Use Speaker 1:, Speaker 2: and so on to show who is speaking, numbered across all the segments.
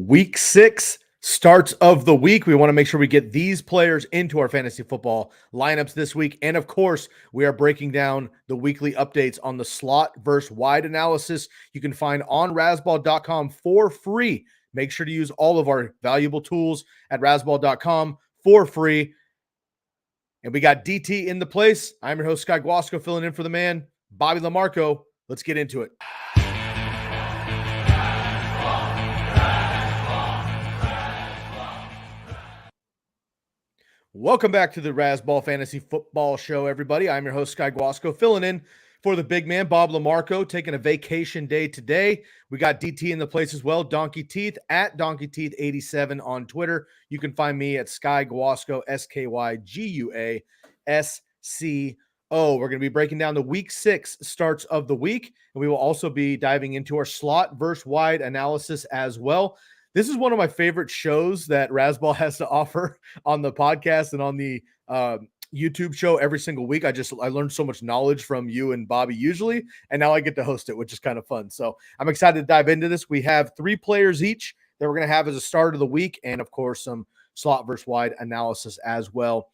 Speaker 1: Week 6 starts of the week. We want to make sure we get these players into our fantasy football lineups this week. And of course, we are breaking down the weekly updates on the slot versus wide analysis you can find on Razzball.com for free. Make sure to use all of our valuable tools at Razzball.com for free. And we got DT in the place. I'm your host, Guasco, filling in for the man, Bobby LaMarco. Let's get into it. Welcome back to the Razzball Fantasy Football Show, everybody. I'm your host, Guasco, filling in for the big man, Bob LaMarco, taking a vacation day today. We got DT in the place as well, Donkey Teeth, at Donkey Teeth 87 on Twitter. You can find me at Guasco, SKYGUASCO. We're going to be breaking down the Week 6 starts of the week, and we will also be diving into our slot versus wide analysis as well. This is one of my favorite shows that Razzball has to offer on the podcast and on the YouTube show every single week. I learned so much knowledge from you and Bobby usually, and now I get to host it, which is kind of fun. So I'm excited to dive into this. We have 3 players each that we're going to have as a start of the week, and of course, some slot versus wide analysis as well.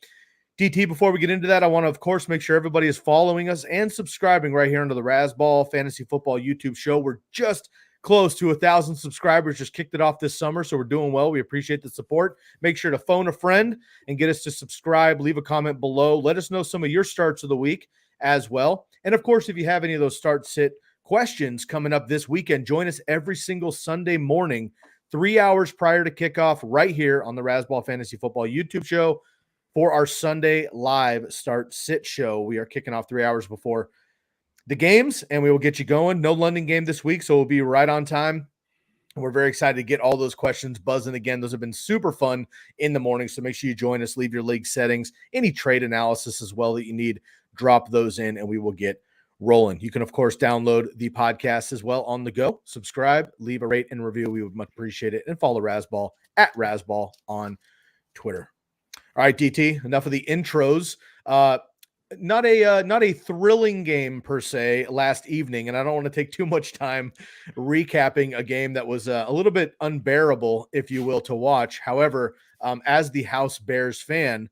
Speaker 1: DT, before we get into that, I want to, of course, make sure everybody is following us and subscribing right here under the Razzball Fantasy Football YouTube show. We're just close to 1,000 subscribers, just kicked it off this summer, so we're doing well. We appreciate the support. Make sure to phone a friend and get us to subscribe. Leave a comment below. Let us know some of your starts of the week as well. And of course, if you have any of those start-sit questions coming up this weekend, join us every single Sunday morning, 3 hours prior to kickoff, right here on the Razzball Fantasy Football YouTube show for our Sunday live start-sit show. We are kicking off 3 hours before the games, and we will get you going. No London game this week, so we'll be right on time. We're very excited to get all those questions buzzing again. Those have been super fun in the morning, so make sure you join us. Leave your league settings, any trade analysis as well that you need, drop those in, and we will get rolling. You can, of course, download the podcast as well on the go. Subscribe, leave a rate and review. We would much appreciate it. And follow Razzball at Razzball on Twitter. All right, DT, enough of the intros. Not a thrilling game per se last evening, and I don't want to take too much time recapping a game that was a little bit unbearable, if you will, to watch. However, as the House Bears fan,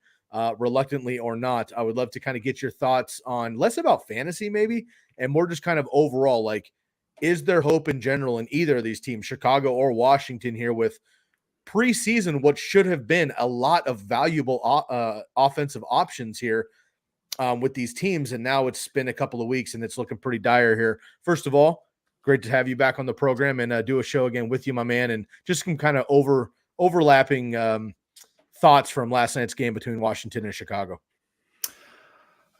Speaker 1: reluctantly or not, I would love to kind of get your thoughts on less about fantasy maybe, and more just kind of overall, like, is there hope in general in either of these teams, Chicago or Washington, here with preseason, what should have been a lot of valuable offensive options here with these teams, and now it's been a couple of weeks and it's looking pretty dire here. First of all, great to have you back on the program and do a show again with you, my man, and just some kind of overlapping thoughts from last night's game between Washington and Chicago.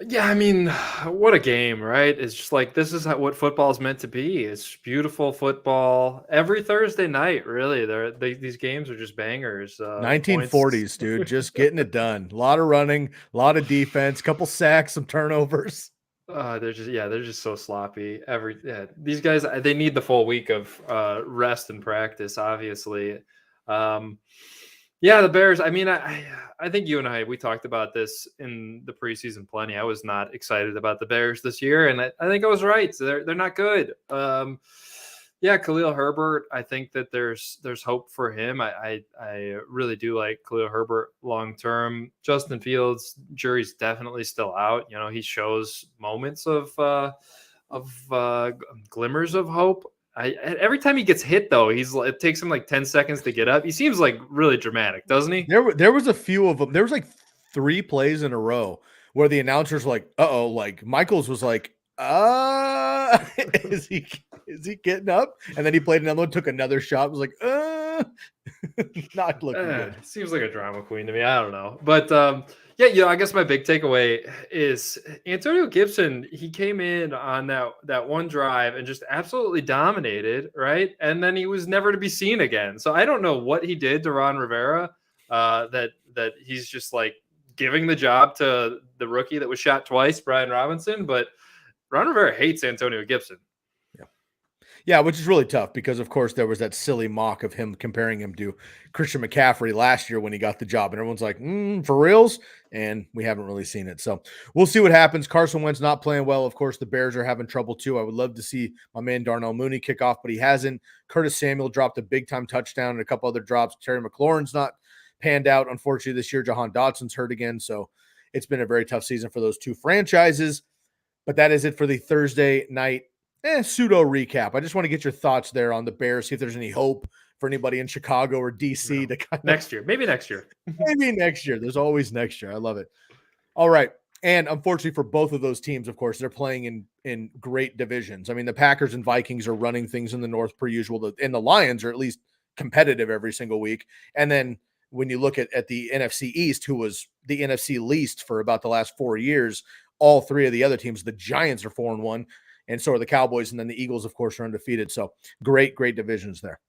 Speaker 2: Yeah, I mean, what a game, right? It's just like, this is what football is meant to be. It's beautiful football every Thursday night, really. These games are just bangers.
Speaker 1: 1940s, dude, just getting it done. A lot of running, a lot of defense, couple sacks, some turnovers.
Speaker 2: They're just so sloppy. These guys, they need the full week of rest and practice, obviously. Yeah, the Bears, I mean, I think you and we talked about this in the preseason plenty. I was not excited about the Bears this year, and I think I was right. So they're not good. Yeah, Khalil Herbert, I think that there's hope for him. I really do like Khalil Herbert long term. Justin Fields, jury's definitely still out. You know, he shows moments of glimmers of hope. Every time he gets hit, though, it takes him like 10 seconds to get up. He seems like really dramatic, doesn't he?
Speaker 1: There was a few of them. There was like 3 plays in a row where the announcers were like, uh-oh, like Michaels was like, is he getting up? And then he played another one, took another shot, was like, not looking good.
Speaker 2: Seems like a drama queen to me. I don't know. But yeah, I guess my big takeaway is Antonio Gibson. He came in on that one drive and just absolutely dominated, right? And then he was never to be seen again. So I don't know what he did to Ron Rivera, that he's just like giving the job to the rookie that was shot twice, Brian Robinson. But Ron Rivera hates Antonio Gibson.
Speaker 1: Yeah, which is really tough because, of course, there was that silly mock of him comparing him to Christian McCaffrey last year when he got the job. And everyone's like, for reals? And we haven't really seen it. So we'll see what happens. Carson Wentz not playing well. Of course, the Bears are having trouble too. I would love to see my man Darnell Mooney kick off, but he hasn't. Curtis Samuel dropped a big-time touchdown and a couple other drops. Terry McLaurin's not panned out, unfortunately, this year. Jahan Dotson's hurt again. So it's been a very tough season for those two franchises. But that is it for the Thursday night pseudo recap. I just want to get your thoughts there on the Bears, see if there's any hope for anybody in Chicago or DC to kind of
Speaker 2: next year. Maybe next year.
Speaker 1: Maybe next year. There's always next year. I love it. All right. And unfortunately for both of those teams, of course, they're playing in great divisions. I mean, the Packers and Vikings are running things in the North per usual, and the Lions are at least competitive every single week. And then when you look at the NFC East, who was the NFC least for about the last 4 years, all three of the other teams, the Giants are 4-1. And so are the Cowboys. And then the Eagles, of course, are undefeated. So great divisions there.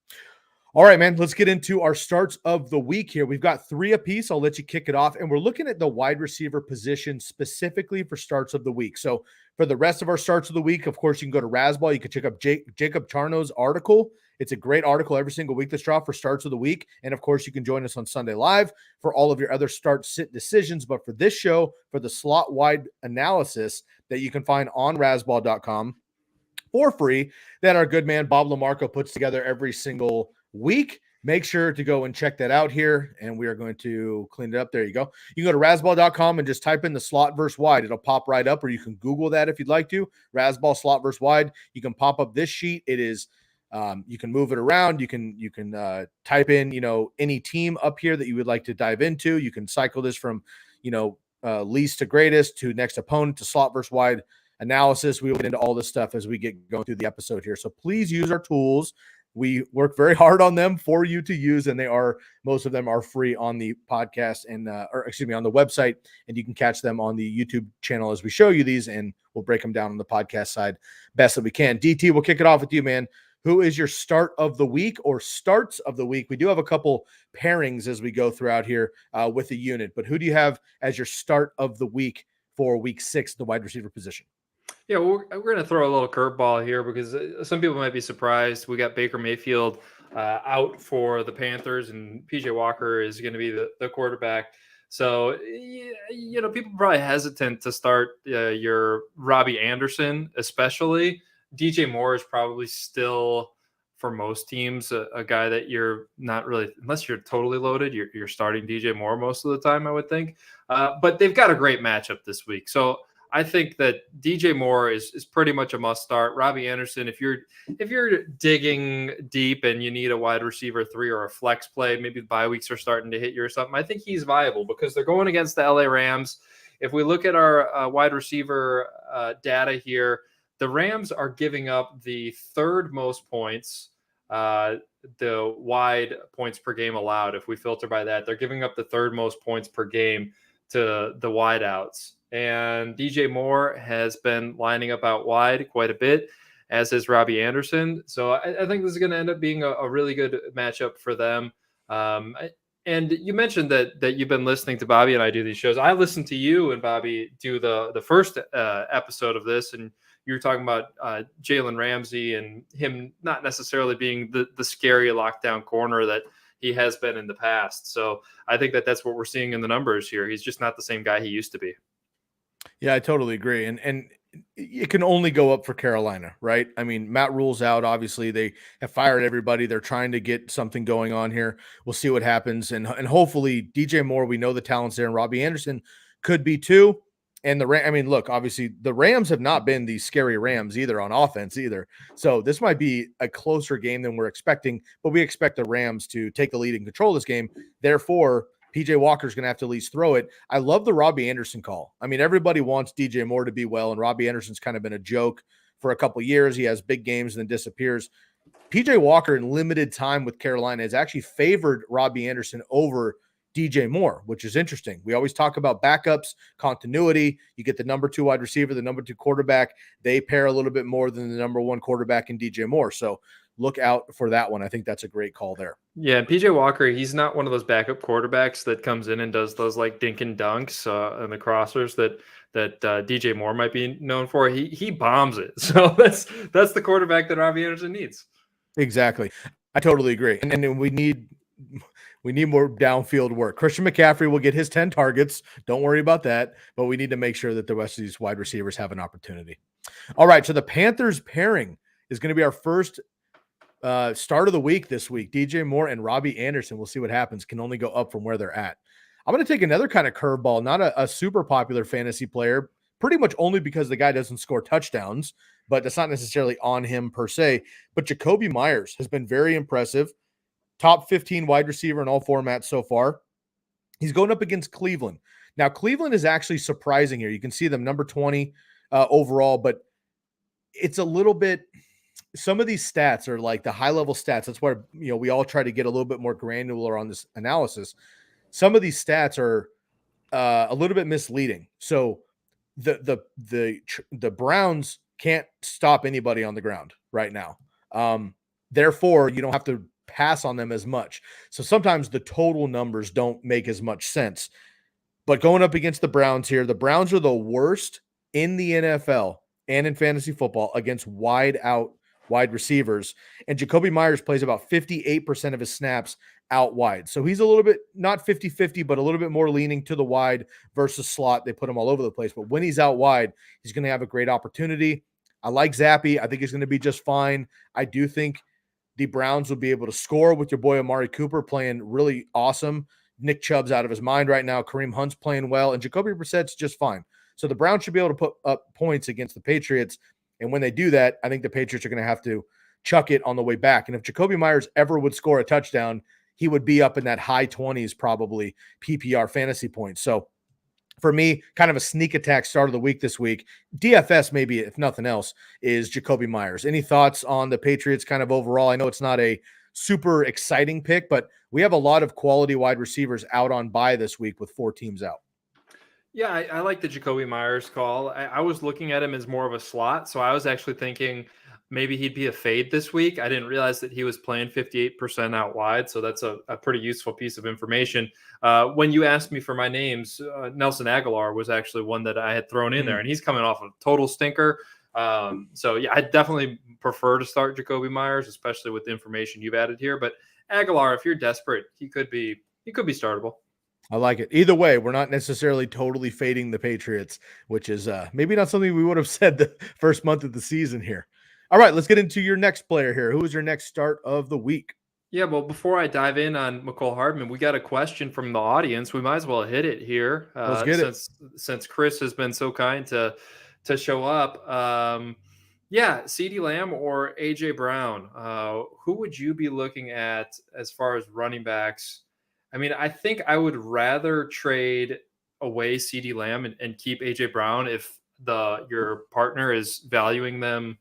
Speaker 1: All right, man, let's get into our starts of the week here. We've got 3 apiece. I'll let you kick it off. And we're looking at the wide receiver position specifically for starts of the week. So for the rest of our starts of the week, of course, you can go to Razzball. You can check up Jacob Charno's article. It's a great article every single week that's dropped for starts of the week. And of course, you can join us on Sunday Live for all of your other start-sit decisions. But for this show, for the slot-wide analysis that you can find on Razzball.com for free, that our good man Bob LaMarco puts together every single week. Make sure to go and check that out here. And we are going to clean it up. There you go. You can go to Razzball.com and just type in the slot versus wide. It'll pop right up, or you can Google that if you'd like to. Razzball slot versus wide. You can pop up this sheet. It is you can move it around. You can type in, any team up here that you would like to dive into. You can cycle this from, least to greatest to next opponent to slot versus wide analysis. We will get into all this stuff as we get going through the episode here. So please use our tools. We work very hard on them for you to use, and most of them are free on the podcast and, on the website, and you can catch them on the YouTube channel as we show you these, and we'll break them down on the podcast side best that we can. DT, we'll kick it off with you, man. Who is your start of the week or starts of the week? We do have a couple pairings as we go throughout here with the unit, but who do you have as your start of the week for week 6, the wide receiver position?
Speaker 2: Yeah, we're going to throw a little curveball here because some people might be surprised. We got Baker Mayfield out for the Panthers, and PJ Walker is going to be the quarterback. So, people are probably hesitant to start your Robby Anderson, especially. DJ Moore is probably still, for most teams, a guy that you're not really, unless you're totally loaded, you're starting DJ Moore most of the time, I would think. But they've got a great matchup this week. So I think that DJ Moore is pretty much a must start. Robby Anderson, if you're digging deep and you need a wide receiver 3 or a flex play, maybe the bye weeks are starting to hit you or something, I think he's viable because they're going against the LA Rams. If we look at our wide receiver data here, the Rams are giving up the 3rd most points, the wide points per game allowed. If we filter by that, they're giving up the 3rd most points per game to the wide outs. And DJ Moore has been lining up out wide quite a bit, as is Robby Anderson. So I think this is going to end up being a really good matchup for them. And you mentioned that you've been listening to Bobby and I do these shows. I listened to you and Bobby do the first episode of this, and you were talking about Jalen Ramsey and him not necessarily being the scary lockdown corner that he has been in the past. So I think that's what we're seeing in the numbers here. He's just not the same guy he used to be.
Speaker 1: Yeah, I totally agree. And it can only go up for Carolina, right? I mean, Matt Rule's out. Obviously, they have fired everybody. They're trying to get something going on here. We'll see what happens. And hopefully DJ Moore, we know the talent's there, and Robby Anderson could be too. And look, obviously the Rams have not been these scary Rams either on offense either. So this might be a closer game than we're expecting, but we expect the Rams to take the lead and control this game. Therefore, PJ Walker's going to have to at least throw it. I love the Robby Anderson call. I mean, everybody wants DJ Moore to be well, and Robby Anderson's kind of been a joke for a couple of years. He has big games and then disappears. PJ Walker in limited time with Carolina has actually favored Robby Anderson over DJ Moore, which is interesting. We always talk about backups, continuity. You get the number 2 wide receiver, the number 2 quarterback. They pair a little bit more than the number 1 quarterback in DJ Moore. So look out for that one. I think that's a great call there.
Speaker 2: Yeah, and PJ Walker, he's not one of those backup quarterbacks that comes in and does those like dink and dunks and the crossers that DJ Moore might be known for. He bombs it. So that's the quarterback that Robbie Anderson needs.
Speaker 1: Exactly. I totally agree. And we need more downfield work. Christian McCaffrey will get his 10 targets. Don't worry about that. But we need to make sure that the rest of these wide receivers have an opportunity. All right. So the Panthers pairing is going to be our first start of the week this week. DJ Moore and Robby Anderson. We'll see what happens. Can only go up from where they're at. I'm going to take another kind of curveball, not a super popular fantasy player, pretty much only because the guy doesn't score touchdowns, but that's not necessarily on him per se. But Jakobi Meyers has been very impressive. Top 15 wide receiver in all formats so far. He's going up against Cleveland. Now, Cleveland is actually surprising here. You can see them number 20 overall, but it's a little bit – some of these stats are like the high-level stats. That's why we all try to get a little bit more granular on this analysis. Some of these stats are a little bit misleading. So the Browns can't stop anybody on the ground right now. Therefore, you don't have to pass on them as much. So sometimes the total numbers don't make as much sense. But going up against the Browns here, the Browns are the worst in the NFL and in fantasy football against wide receivers. And Jakobi Meyers plays about 58% of his snaps out wide. So he's a little bit, not 50-50, but a little bit more leaning to the wide versus slot. They put him all over the place. But when he's out wide, he's going to have a great opportunity. I like Zappy. I think he's going to be just fine. I do think the Browns will be able to score with your boy Amari Cooper playing really awesome. Nick Chubb's out of his mind right now. Kareem Hunt's playing well. And Jacoby Brissett's just fine. So the Browns should be able to put up points against the Patriots. And when they do that, I think the Patriots are going to have to chuck it on the way back. And if Jakobi Meyers ever would score a touchdown, he would be up in that high 20s, probably PPR fantasy points. So for me, kind of a sneak attack start of the week this week. DFS, maybe, if nothing else, is Jakobi Meyers. Any thoughts on the Patriots kind of overall? I know it's not a super exciting pick, but we have a lot of quality wide receivers out on bye this week with 4 teams out.
Speaker 2: Yeah, I like the Jakobi Meyers call. I was looking at him as more of a slot, so I was actually thinking maybe he'd be a fade this week. I didn't realize that he was playing 58% out wide, so that's a pretty useful piece of information. When you asked me for my names, Nelson Aguilar was actually one that I had thrown in there, and he's coming off a total stinker. So, yeah, I definitely prefer to start Jakobi Meyers, especially with the information you've added here. But Aguilar, if you're desperate, he could be startable.
Speaker 1: I like it. Either way, we're not necessarily totally fading the Patriots, which is maybe not something we would have said the first month of the season here. All right, let's get into your next player here. Who is your next start of the week?
Speaker 2: Yeah, well, before I dive in on Mecole Hardman, we got a question from the audience. We might as well hit it here.
Speaker 1: Let's get it.
Speaker 2: Since Chris has been so kind to show up. Yeah, CeeDee Lamb or A.J. Brown. Who would you be looking at as far as running backs? I mean, I think I would rather trade away CeeDee Lamb and keep A.J. Brown if your partner is valuing them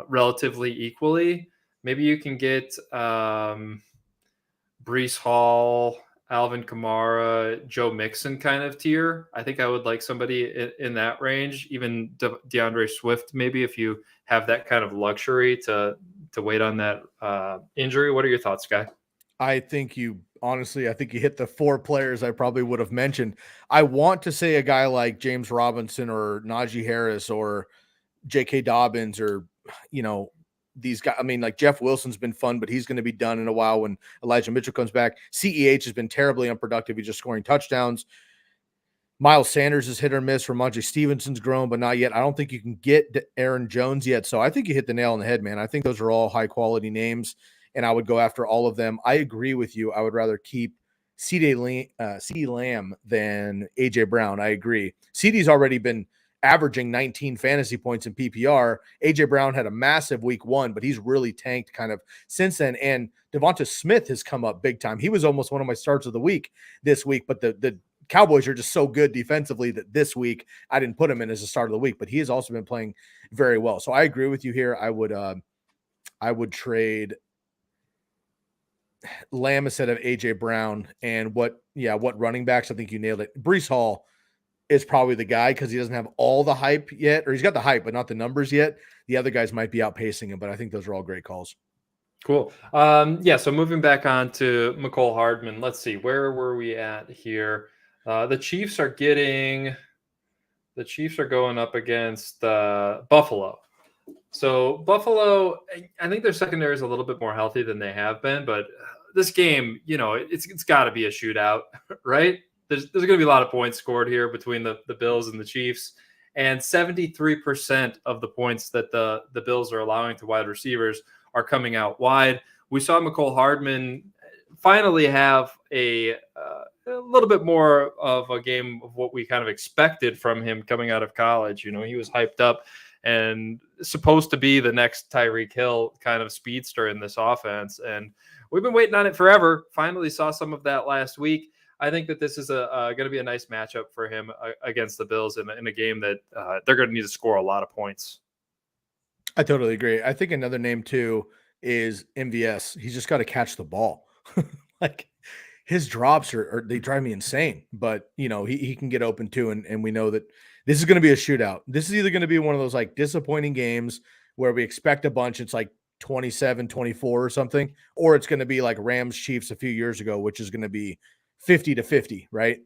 Speaker 2: relatively equally. Maybe you can get Breece Hall, Alvin Kamara, Joe Mixon kind of tier. I think I would like somebody in that range, even DeAndre Swift, maybe, if you have that kind of luxury to wait on that injury. What are your thoughts, Guy?
Speaker 1: I think you hit the 4 players I probably would have mentioned. I want to say a guy like James Robinson or Najee Harris or J.K. Dobbins or, these guys. I mean, like Jeff Wilson's been fun, but he's going to be done in a while when Elijah Mitchell comes back. CEH has been terribly unproductive. He's just scoring touchdowns. Miles Sanders is hit or miss. Ramondre Stevenson's grown, but not yet. I don't think you can get Aaron Jones yet. So I think you hit the nail on the head, man. I think those are all high quality names, and I would go after all of them. I agree with you. I would rather keep CeeDee Lamb than A.J. Brown. I agree. CeeDee's already been averaging 19 fantasy points in PPR. A.J. Brown had a massive week 1, but he's really tanked kind of since then. And Devonta Smith has come up big time. He was almost one of my starts of the week this week, but the Cowboys are just so good defensively that this week I didn't put him in as a start of the week, but he has also been playing very well. So I agree with you here. I would trade Lamb instead of A.J. Brown. And what running backs? I think you nailed it. Breece Hall is probably the guy because he doesn't have all the hype yet, or he's got the hype, but not the numbers yet. The other guys might be outpacing him, but I think those are all great calls.
Speaker 2: Cool. So moving back on to Mecole Hardman, let's see, where were we at here? The Chiefs are getting the Chiefs are going up against Buffalo. So Buffalo, I think their secondary is a little bit more healthy than they have been, but this game, it's got to be a shootout, right? There's going to be a lot of points scored here between the Bills and the Chiefs, and 73% of the points that the Bills are allowing to wide receivers are coming out wide. We saw Mecole Hardman finally have a little bit more of a game of what we kind of expected from him coming out of college. He was hyped up and supposed to be the next Tyreek Hill kind of speedster in this offense. And we've been waiting on it forever. Finally saw some of that last week. I think that this is going to be a nice matchup for him against the Bills in a game that they're going to need to score a lot of points.
Speaker 1: I totally agree. I think another name too is MVS. He's just got to catch the ball. Like his drops they drive me insane, but he can get open too. And we know that this is going to be a shootout. This is either going to be one of those like disappointing games where we expect a bunch. It's like 27-24 or something, or it's going to be like Rams Chiefs a few years ago, which is going to be 50-50, right?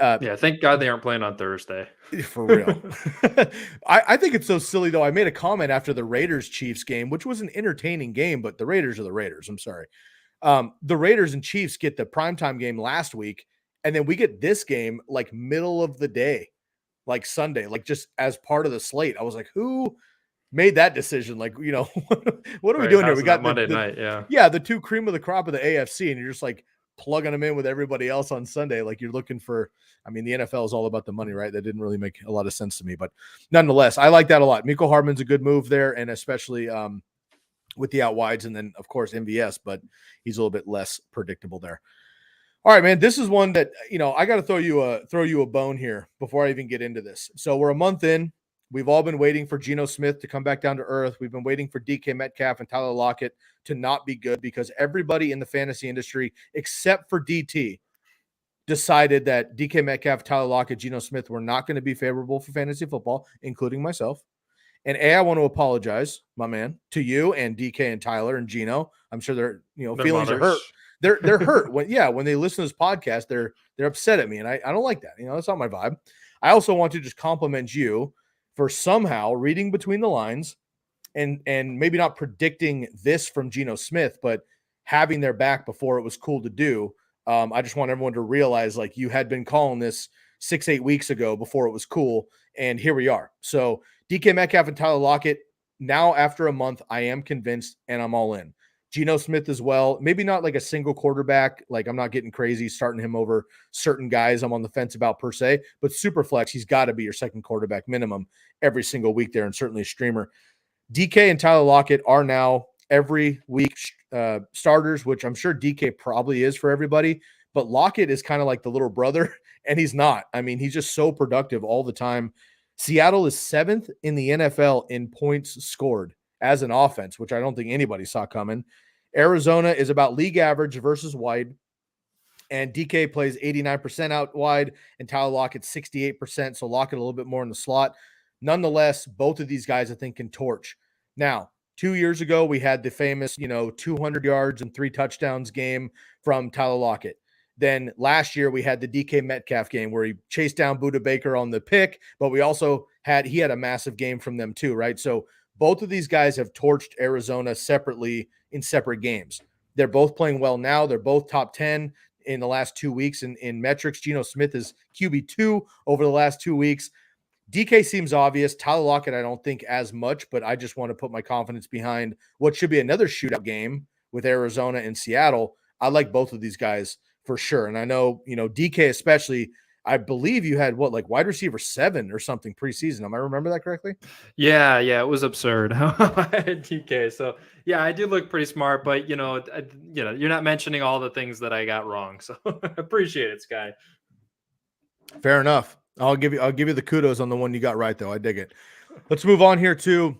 Speaker 2: Yeah, thank God they aren't playing on Thursday.
Speaker 1: For real. I think it's so silly, though. I made a comment after the Raiders-Chiefs game, which was an entertaining game, but the Raiders are the Raiders. I'm sorry. The Raiders and Chiefs get the primetime game last week, and then we get this game like middle of the day, like Sunday, like just as part of the slate. I was like, who made that decision? Like, what are we doing here? We got
Speaker 2: Monday night,
Speaker 1: the two cream of the crop of the AFC, and you're just like plugging them in with everybody else on Sunday. Like you're looking for, the NFL is all about the money, right? That didn't really make a lot of sense to me, but nonetheless, I like that a lot. Mecole Hardman's a good move there, and especially with the out wides, and then of course MVS, but he's a little bit less predictable there. All right, man, this is one that, I got to throw you a bone here before I even get into this. So we're a month in. We've all been waiting for Geno Smith to come back down to earth. We've been waiting for DK Metcalf and Tyler Lockett to not be good because everybody in the fantasy industry, except for DT, decided that DK Metcalf, Tyler Lockett, Geno Smith were not going to be favorable for fantasy football, including myself. And I want to apologize, my man, to you and DK and Tyler and Geno. I'm sure their feelings are hurt. They're hurt when they listen to this podcast. They're upset at me, and I don't like that. That's not my vibe. I also want to just compliment you for somehow reading between the lines and maybe not predicting this from Geno Smith, but having their back before it was cool to do. I just want everyone to realize like you had been calling this 6-8 weeks ago before it was cool, and here we are. So DK Metcalf and Tyler Lockett, now after a month, I am convinced and I'm all in. Geno Smith as well. Maybe not like a single quarterback. Like I'm not getting crazy starting him over certain guys I'm on the fence about per se, but super flex, he's got to be your second quarterback minimum every single week there, and certainly a streamer. DK and Tyler Lockett are now every week starters, which I'm sure DK probably is for everybody, but Lockett is kind of like the little brother, and he's not. He's just so productive all the time. Seattle is 7th in the NFL in points scored as an offense, which I don't think anybody saw coming. Arizona is about league average versus wide, and DK plays 89% out wide, and Tyler Lockett 68%, so Lockett a little bit more in the slot. Nonetheless, both of these guys I think can torch. Now, 2 years ago, we had the famous, 200 yards and 3 touchdowns game from Tyler Lockett. Then last year we had the DK Metcalf game where he chased down Budda Baker on the pick, but we also had a massive game from them too, right? So both of these guys have torched Arizona separately in separate games. They're both playing well now. They're both top 10 in the last 2 weeks in metrics. Geno Smith is QB2 over the last 2 weeks. DK seems obvious. Tyler Lockett, I don't think as much, but I just want to put my confidence behind what should be another shootout game with Arizona and Seattle. I like both of these guys for sure. And I know, DK especially, I believe you had wide receiver 7 or something preseason. Am I remember that correctly?
Speaker 2: Yeah, it was absurd. I had DK. So yeah, I do look pretty smart, but you're not mentioning all the things that I got wrong. So appreciate it, Sky.
Speaker 1: Fair enough. I'll give you the kudos on the one you got right, though. I dig it. Let's move on here to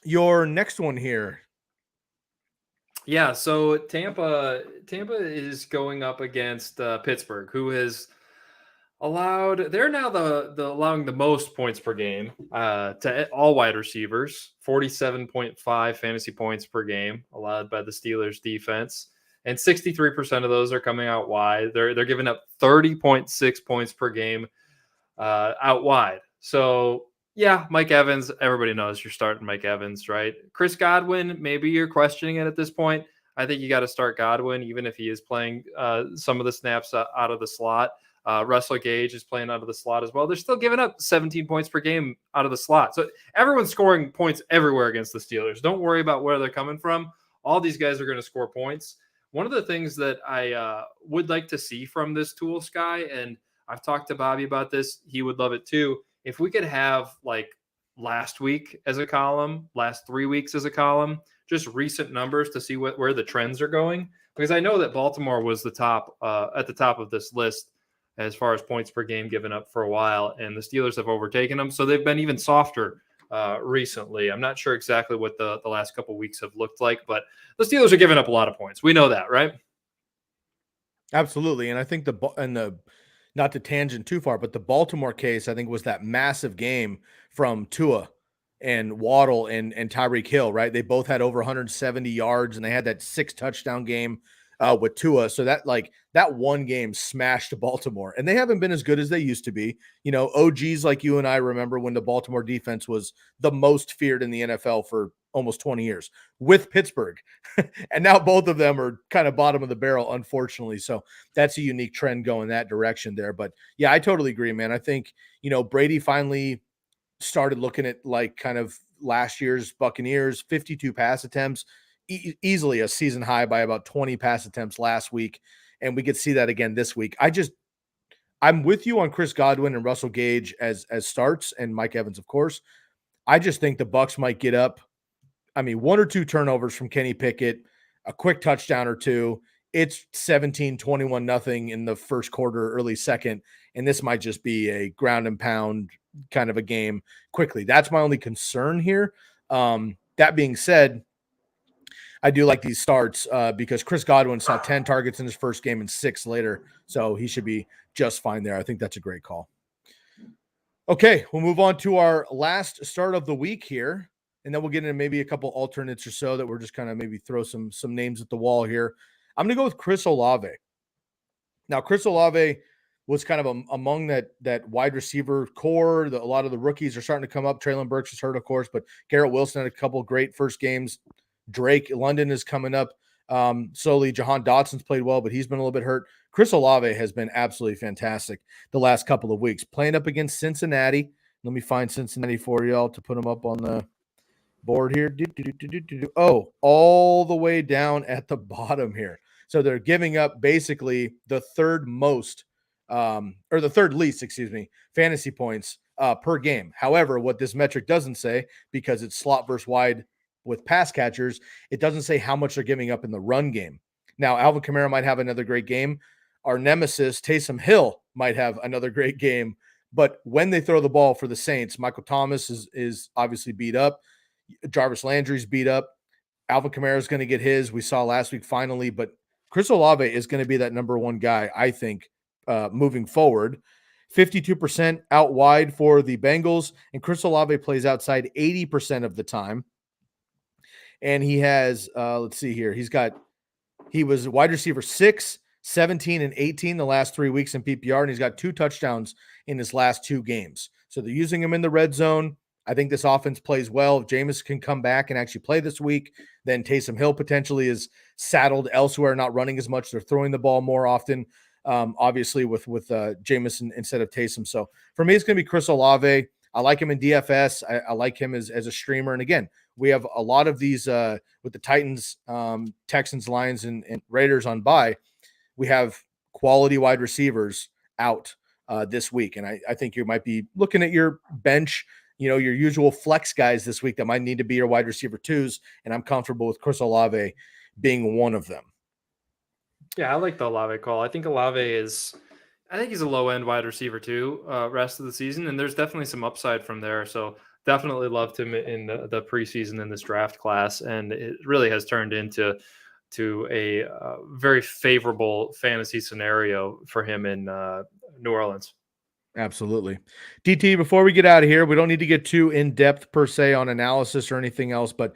Speaker 1: your next one here.
Speaker 2: Yeah, so Tampa is going up against Pittsburgh, who has they're now allowing the most points per game to all wide receivers, 47.5 fantasy points per game allowed by the Steelers defense. And 63% of those are coming out wide. They're giving up 30.6 points per game out wide. So yeah, Mike Evans, everybody knows you're starting Mike Evans, right? Chris Godwin, maybe you're questioning it at this point. I think you got to start Godwin, even if he is playing some of the snaps out of the slot. Russell Gage is playing out of the slot as well. They're still giving up 17 points per game out of the slot. So everyone's scoring points everywhere against the Steelers. Don't worry about where they're coming from. All these guys are going to score points. One of the things that I would like to see from this tool, Sky, and I've talked to Bobby about this, he would love it too. If we could have like last week as a column, last 3 weeks as a column, just recent numbers to see where the trends are going. Because I know that Baltimore was at the top of this list as far as points per game given up for a while, and the Steelers have overtaken them. So they've been even softer recently. I'm not sure exactly what the last couple of weeks have looked like, but the Steelers are giving up a lot of points. We know that, right?
Speaker 1: Absolutely. And I think not to tangent too far, but the Baltimore case, I think, was that massive game from Tua and Waddle and Tyreek Hill, right? They both had over 170 yards, and they had that 6 touchdown game with Tua. So that one game smashed Baltimore, and they haven't been as good as they used to be. You know, OGs like you and I remember when the Baltimore defense was the most feared in the NFL for almost 20 years with Pittsburgh. And now both of them are kind of bottom of the barrel, unfortunately. So that's a unique trend going that direction there. But yeah, I totally agree, man. I think, you know, Brady finally started looking at like kind of last year's Buccaneers, 52 pass attempts, easily a season high by about 20 pass attempts last week. And we could see that again this week. I'm with you on Chris Godwin and Russell Gage as starts, and Mike Evans, of course. I just think the Bucs might get up. I mean, 1 or 2 turnovers from Kenny Pickett, a quick touchdown or two. It's 17-21 nothing in the first quarter, early second, and this might just be a ground and pound kind of a game quickly. That's my only concern here. That being said, I do like these starts because Chris Godwin saw 10 targets in his first game and 6 later, so he should be just fine there. I think that's a great call. Okay, we'll move on to our last start of the week here. And then we'll get into maybe a couple alternates or so that we're just kind of maybe throw some names at the wall here. I'm going to go with Chris Olave. Now, Chris Olave was kind of among that wide receiver core. A lot of the rookies are starting to come up. Traylon Burks is hurt, of course, but Garrett Wilson had a couple great first games. Drake London is coming up slowly. Jahan Dotson's played well, but he's been a little bit hurt. Chris Olave has been absolutely fantastic the last couple of weeks. Playing up against Cincinnati. Let me find Cincinnati for y'all to put them up on the board here. Oh, all the way down at the bottom here. So they're giving up basically the third most, or the third least, fantasy points per game. However, what this metric doesn't say, because it's slot versus wide with pass catchers, it doesn't say how much they're giving up in the run game. Now, Alvin Kamara might have another great game. Our nemesis, Taysom Hill, might have another great game. But when they throw the ball for the Saints, Michael Thomas is obviously beat up. Jarvis Landry's beat up. Alvin Kamara is going to get his. We saw last week finally, but Chris Olave is going to be that number one guy, I think, moving forward. 52% out wide for the Bengals, and Chris Olave plays outside 80% of the time. And he has, let's see here, he was wide receiver 6, 17, and 18 the last 3 weeks in PPR, and he's got 2 touchdowns in his last 2 games. So they're using him in the red zone. I think this offense plays well. If Jameis can come back and actually play this week, then Taysom Hill potentially is saddled elsewhere, not running as much. They're throwing the ball more often, obviously, with Jameis instead of Taysom. So for me, it's going to be Chris Olave. I like him in DFS. I like him as a streamer. And again, we have a lot of these with the Titans, Texans, Lions, and Raiders on bye. We have quality wide receivers out this week. And I think you might be looking at your bench, your usual flex guys this week that might need to be your wide receiver 2s. And I'm comfortable with Chris Olave being one of them.
Speaker 2: Yeah, I like the Olave call. I think he's a low-end wide receiver too, rest of the season. And there's definitely some upside from there. So definitely loved him in the preseason in this draft class. And it really has turned into a very favorable fantasy scenario for him in New Orleans.
Speaker 1: Absolutely. DT, before we get out of here, we don't need to get too in-depth per se on analysis or anything else, but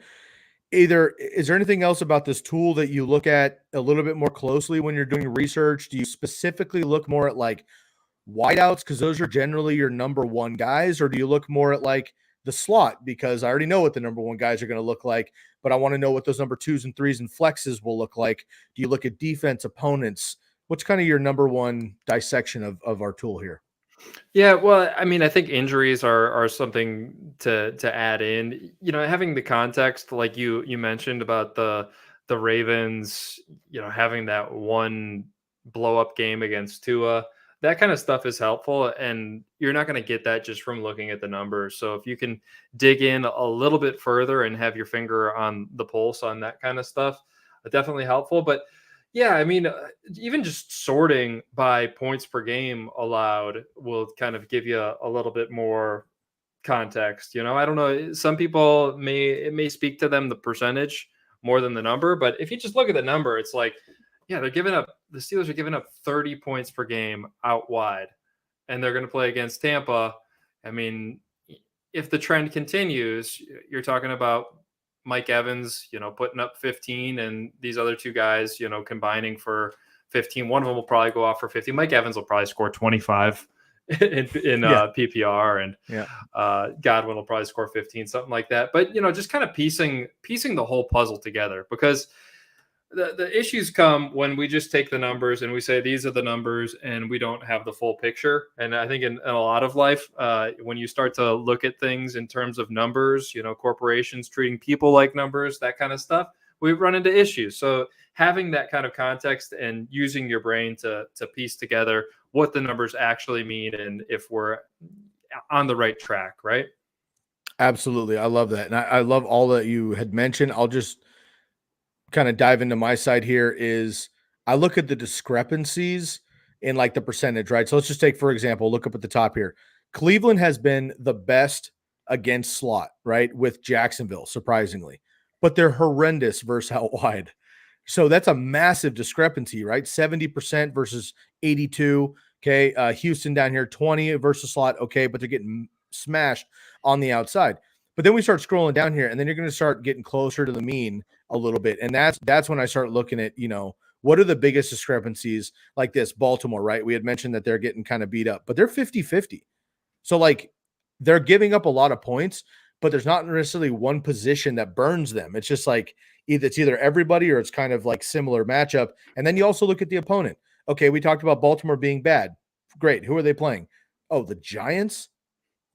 Speaker 1: is there anything else about this tool that you look at a little bit more closely when you're doing research? Do you specifically look more at like wideouts because those are generally your number one guys, or do you look more at like the slot because I already know what the number one guys are going to look like, but I want to know what those number 2s and 3s and flexes will look like? Do you look at defense, opponents? What's kind of your number one dissection of our tool here?
Speaker 2: Yeah, well, I mean, I think injuries are something to add in. Having the context like you mentioned about the Ravens, having that one blow up game against Tua, that kind of stuff is helpful, and you're not going to get that just from looking at the numbers. So if you can dig in a little bit further and have your finger on the pulse on that kind of stuff, definitely helpful. But yeah, I mean, even just sorting by points per game allowed will kind of give you a little bit more context. I don't know. Some people it may speak to them the percentage more than the number, but if you just look at the number, it's like, yeah, the Steelers are giving up 30 points per game out wide, and they're going to play against Tampa. I mean, if the trend continues, you're talking about Mike Evans, putting up 15, and these other two guys, combining for 15. One of them will probably go off for 50. Mike Evans will probably score 25 in PPR, and Godwin will probably score 15, something like that. But just kind of piecing the whole puzzle together, because the issues come when we just take the numbers and we say these are the numbers and we don't have the full picture. And I think in a lot of life, when you start to look at things in terms of numbers, corporations treating people like numbers, that kind of stuff, we run into issues. So having that kind of context and using your brain to piece together what the numbers actually mean and if we're on the right track, right?
Speaker 1: Absolutely. I love that. And I love all that you had mentioned. I'll just kind of dive into my side here. Is I look at the discrepancies in like the percentage, right? So let's just take, for example, look up at the top here. Cleveland has been the best against slot, right? With Jacksonville, surprisingly, but they're horrendous versus out wide. So that's a massive discrepancy, right? 70% versus 82. Okay. Houston down here, 20 versus slot. Okay. But they're getting smashed on the outside. But then we start scrolling down here, and then you're going to start getting closer to the mean a little bit. And that's when I start looking at, what are the biggest discrepancies like this? Baltimore, right? We had mentioned that they're getting kind of beat up, but they're 50-50. So like they're giving up a lot of points, but there's not necessarily one position that burns them. It's just like it's either everybody or it's kind of like similar matchup. And then you also look at the opponent. Okay, we talked about Baltimore being bad. Great. Who are they playing? Oh, the Giants?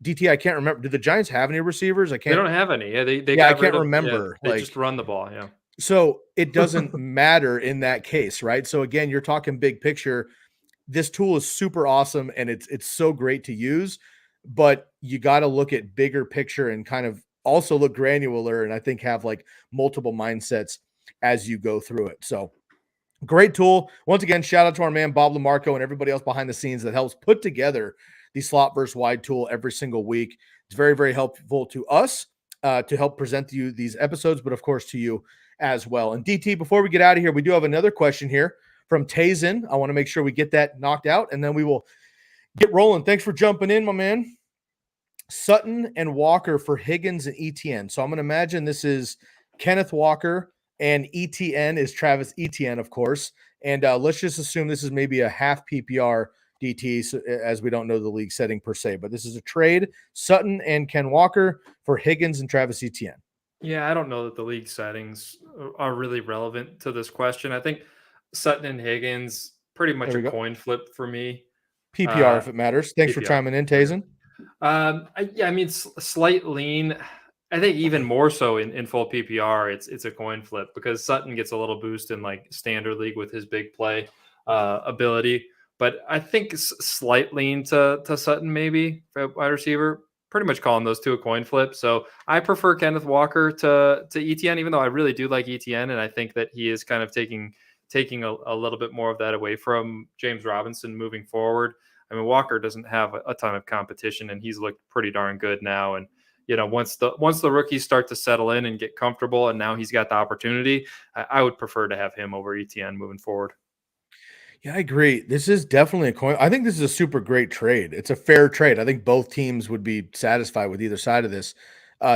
Speaker 1: DT, I can't remember. Do the Giants have any receivers? I can't.
Speaker 2: They don't have any. Yeah,
Speaker 1: I can't remember.
Speaker 2: They just run the ball. Yeah.
Speaker 1: So it doesn't matter in that case, right? So again, you're talking big picture. This tool is super awesome and it's so great to use, but you got to look at bigger picture and kind of also look granular, and I think have like multiple mindsets as you go through it. So great tool. Once again, shout out to our man Bob Lamarco and everybody else behind the scenes that helps put together the slot versus wide tool every single week. It's very, very helpful to us to help present to you these episodes, but of course to you as well. And DT, before we get out of here, we do have another question here from Tazen. I want to make sure we get that knocked out, and then we will get rolling. Thanks for jumping in, my man. Sutton and Walker for Higgins and ETN. So I'm going to imagine this is Kenneth Walker and ETN is Travis Etienne, of course. And let's just assume this is maybe a half PPR DT, so, as we don't know the league setting per se, but this is a trade, Sutton and Ken Walker for Higgins and Travis Etienne.
Speaker 2: Yeah, I don't know that the league settings are really relevant to this question. I think Sutton and Higgins, pretty much a coin flip for me.
Speaker 1: PPR if it matters. Thanks PPR. For chiming in, Tazen.
Speaker 2: I mean, slight lean. I think even more so in full PPR, it's a coin flip because Sutton gets a little boost in like standard league with his big play ability. But I think slight lean to Sutton maybe for wide receiver. Pretty much calling those two a coin flip. So I prefer Kenneth Walker to ETN, even though I really do like ETN, and I think that he is kind of taking a little bit more of that away from James Robinson moving forward. I mean, Walker doesn't have a ton of competition, and he's looked pretty darn good now. And once the rookies start to settle in and get comfortable, and now he's got the opportunity, I would prefer to have him over ETN moving forward.
Speaker 1: Yeah, I agree. This is definitely a coin. I think this is a super great trade. It's a fair trade. I think both teams would be satisfied with either side of this.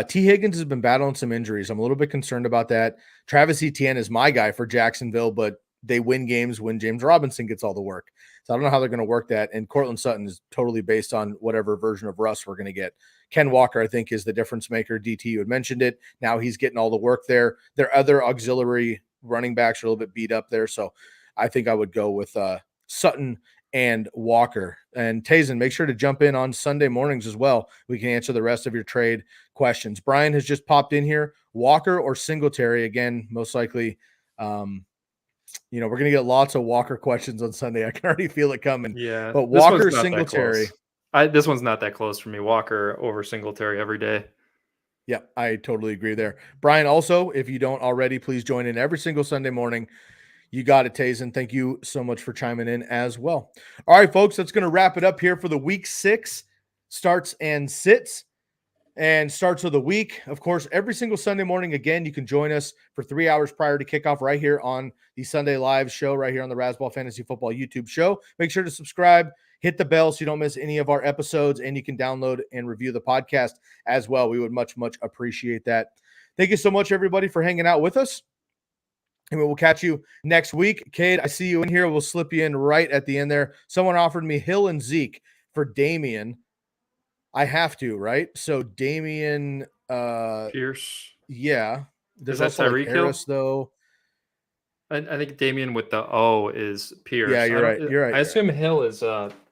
Speaker 1: T. Higgins has been battling some injuries. I'm a little bit concerned about that. Travis Etienne is my guy for Jacksonville, but they win games when James Robinson gets all the work. So I don't know how they're going to work that. And Cortland Sutton is totally based on whatever version of Russ we're going to get. Ken Walker, I think, is the difference maker. DT, you had mentioned it. Now he's getting all the work there. Their other auxiliary running backs are a little bit beat up there. So I think I would go with Sutton and Walker. And Tazen, make sure to jump in on Sunday mornings as well. We can answer the rest of your trade questions. Brian has just popped in here. Walker or Singletary? Again, most likely, we're going to get lots of Walker questions on Sunday. I can already feel it coming.
Speaker 2: Yeah.
Speaker 1: But Walker, Singletary.
Speaker 2: This one's not that close for me. Walker over Singletary every day.
Speaker 1: Yeah, I totally agree there. Brian, also, if you don't already, please join in every single Sunday morning. You got it, Tazen. Thank you so much for chiming in as well. All right, folks, that's going to wrap it up here for the Week 6 starts and sits and starts of the week. Of course, every single Sunday morning, again, you can join us for 3 hours prior to kickoff right here on the Sunday Live show, right here on the Razzball Fantasy Football YouTube show. Make sure to subscribe, hit the bell so you don't miss any of our episodes, and you can download and review the podcast as well. We would much, much appreciate that. Thank you so much, everybody, for hanging out with us. And we'll catch you next week. Cade, I see you in here. We'll slip you in right at the end there. Someone offered me Hill and Zeke for Damian. I have to, right? So Damian
Speaker 2: Pierce.
Speaker 1: Yeah. There's
Speaker 2: Is that
Speaker 1: also
Speaker 2: Tyreek
Speaker 1: Harris, though.
Speaker 2: I think Damian with the O is Pierce.
Speaker 1: Yeah, you're right. You're right.
Speaker 2: I assume Hill is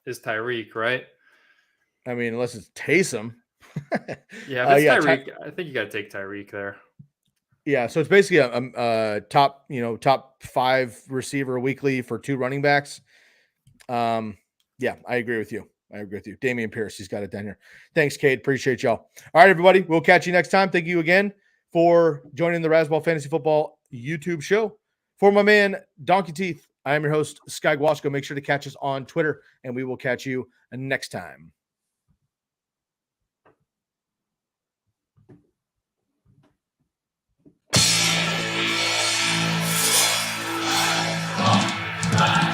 Speaker 2: Tyreek, right?
Speaker 1: I mean, unless it's Taysom.
Speaker 2: Yeah, if it's Tyreek, I think you got to take Tyreek there.
Speaker 1: Yeah, so it's basically a top 5 receiver weekly for 2 running backs. Yeah, I agree with you. Damian Pierce, he's got it down here. Thanks, Cade. Appreciate y'all. All right, everybody. We'll catch you next time. Thank you again for joining the Razzball Fantasy Football YouTube show. For my man, Donkey Teeth, I am your host, Sky Guasco. Make sure to catch us on Twitter, and we will catch you next time.